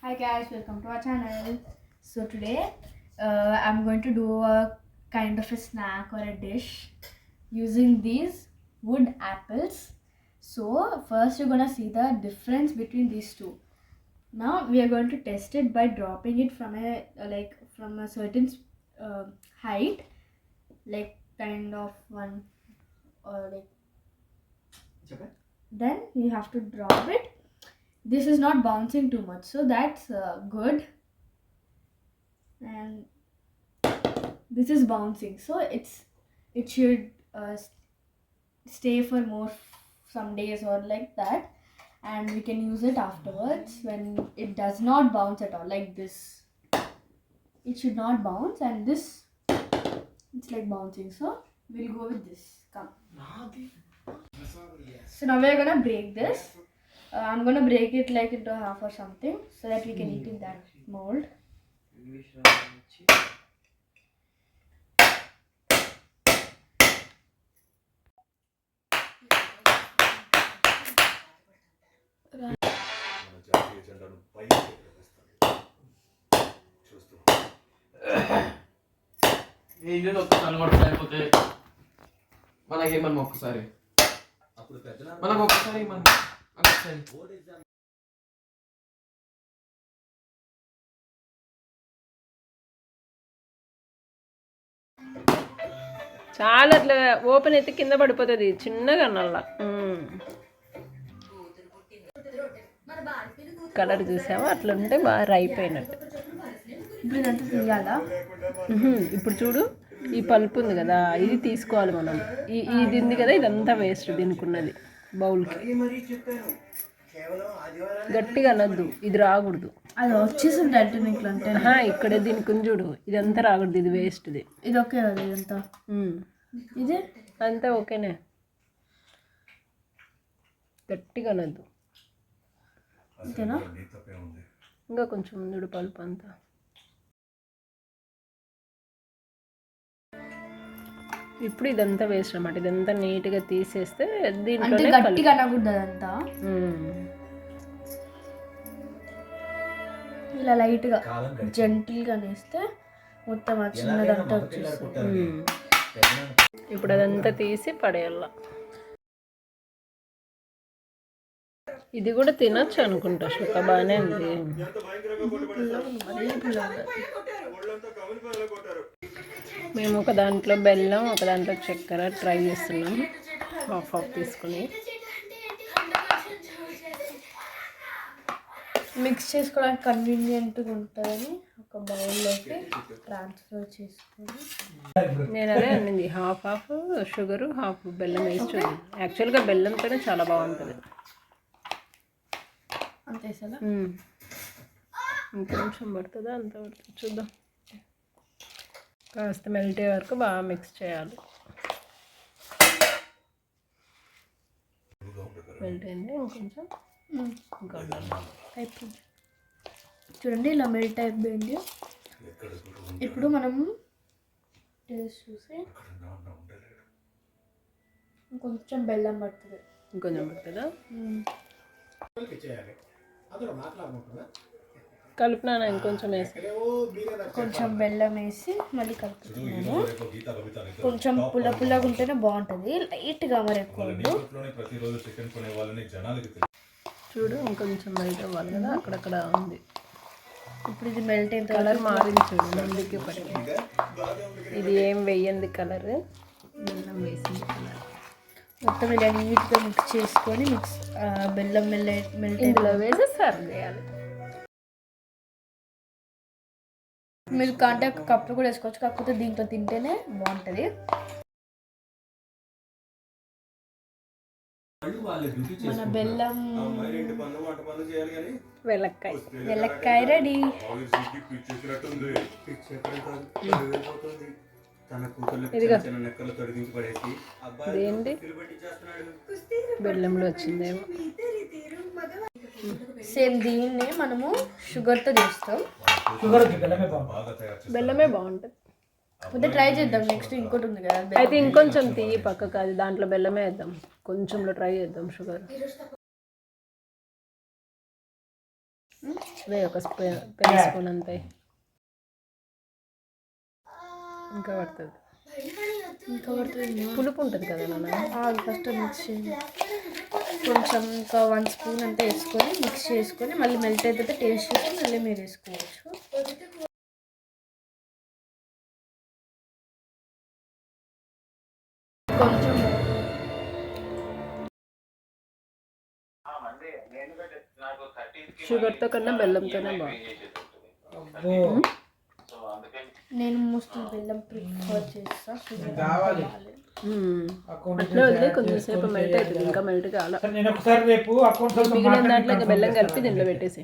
Hi guys, welcome to our channel. So today I'm going to do a kind of a snack or a dish using these wood apples. So first you're gonna see the difference between these two. Now we are going to test it by dropping it from a certain height, like kind of one or like. Okay. Then you have to drop it. This is not bouncing too much, so that's good. And this is bouncing, so it should stay for more some days or like that, and we can use it afterwards when it does not bounce at all. Like this, it should not bounce, and this, it's like bouncing, so we'll go with this. Come. So now we're gonna break this. I'm gonna break it like into half or something so that we can eat in that mold. మనకేమన్నా ఒక్కసారి మనకు ఒక్కసారి చాలా అట్లా open అయితే కింద పడిపోతుంది చిన్నగా నల్ల కలర్ చూసావా అట్లా ఉంటే బాగా రైపోయినట్టు. ఇప్పుడు చూడు ఈ పల్పు ఉంది కదా ఇది తీసుకోవాలి మనం. ఇది ఉంది కదా ఇదంతా వేస్ట్ దీనికి ఉన్నది బౌల్కి. గట్టిగా అనొద్దు, ఇది రాకూడదు. అది వచ్చేసింది అంటే ఇక్కడ దీనికి ఉంది చూడు ఇదంతా రాకూడదు, ఇది వేస్ట్ది. ఇది ఓకే కదా ఇదంతా? ఇది అంతా ఓకేనే, గట్టిగా అనొద్దు. ఓకేనా? ఇంకా కొంచెం ముందు పల్పు అంతా. ఇప్పుడు ఇదంతా వేస్ట్ అన్నమాట. ఇదంతా నీట్గా తీసేస్తే దీంట్లో గట్టిగా అనకూడదు అదంతా. ఇలా లైట్గా జెంటిల్గా వేస్తే మొత్తం చిన్నదంతా వచ్చేస్తుంది. ఇప్పుడు అదంతా తీసి పడేయాల. ఇది కూడా తినచ్చు అనుకుంటా శ్లోక, బాగానే ఉంది. మేము ఒక దాంట్లో బెల్లం ఒక దాంట్లో చక్కెర ట్రై చేస్తున్నాము. హాఫ్ తీసుకుని మిక్స్ చేసుకోవడానికి కన్వీనియంట్గా ఉంటుందని ఒక బౌల్లోకి ట్రాన్స్ఫర్ చేసుకొని. నేను అదే అన్నింది, హాఫ్ షుగరు హాఫ్ బెల్లం వేసి చూడండి. యాక్చువల్గా బెల్లంతోనే చాలా బాగుంటుంది. అంతే సార్. ఇంకొంచెం పడుతుందా? అంత పడుతుంది చూద్దాం. కాస్త మెల్ట్ అయ్యే వరకు బాగా మిక్స్ చేయాలి. మెల్ట్ అయింది, ఇంకొంచెం అయిపోయింది. చూడండి ఇలా మెల్ట్ అయిపోయింది. ఇప్పుడు మనం టేస్ట్ చూసి ఇంకొంచెం బెల్లం పడుతుంది. ఇంకొంచెం పడుతుందా? కలుపునాను, ఇంకొంచెం వేసి కొంచెం బెల్లం వేసి మళ్ళీ కలుపుతున్నాను. కొంచెం పుల్లగా ఉంటేనే బాగుంటుంది, లైట్గా మరి ఎక్కువ. చూడు ఇంకొంచెం మెల్ట్ అవ్వాలి కదా, అక్కడక్కడ ఉంది. ఇప్పుడు ఇది మెల్ట్ అయిన కలర్ మారింది చూడు, ముందుకి పడి. ఇది ఏం వేయండి కలర్, బెల్లం వేసింది కలర్. మొత్తం ఇలా నీట్గా మిక్స్ చేసుకొని బెల్లం మెల్ట్ ఇందులో వేసి సర్వ్ చేయాలి. మీరు కాంటే కప్పు కూడా వేసుకోవచ్చు, కాకపోతే దీంట్లో తింటేనే బాగుంటుంది. మన బెల్లం వెల్లక్కాయ రెడీ. ఇదేంటి బెల్లంలో వచ్చిందేమో. సేమ్ దీన్నే మనము షుగర్తో చేస్తాం. బెల్లమే బాగుంటుంది. కాకపోతే ట్రై చేద్దాం. నెక్స్ట్ ఇంకోటి ఉంది కదా, అయితే ఇంకొంచెం తీయి పక్కకు, అది దాంట్లో బెల్లమే వేద్దాం. కొంచెంలో ట్రై చేద్దాం షుగర్. వే ఒక పెద్ద స్పూన్ అంత వేయి. ఇంకా పడుతుంది. ఇంకా పడుతుంది. పులుపు ఉంటుంది కదా నాన్న. ఫస్ట్ మిక్స్ చేయండి. కొంచెం ఇంకా 1 స్పూన్ అంతా వేసుకొని మిక్స్ చేసుకొని మళ్ళీ మెల్ట్ అయితే టేస్ట్ చేసి మళ్ళీ మీరు వేసుకోవచ్చు. కొంచెం షుగర్తో కన్నా బెల్లంతోనే బాగుంది. నేను మోస్ట్లీ బెల్లం ప్రిఫర్ చేస్తా. అట్లా వదిలే కొంచెం సేపు మెల్ట్ అవుతుంది. ఇంకా మెల్ట్ కావాలి. నేను ఒకసారి రేపు అకౌంట్ మిగిలిన దాంట్లో ఇంకా బెల్లం కలిపి దీంట్లో పెట్టేసి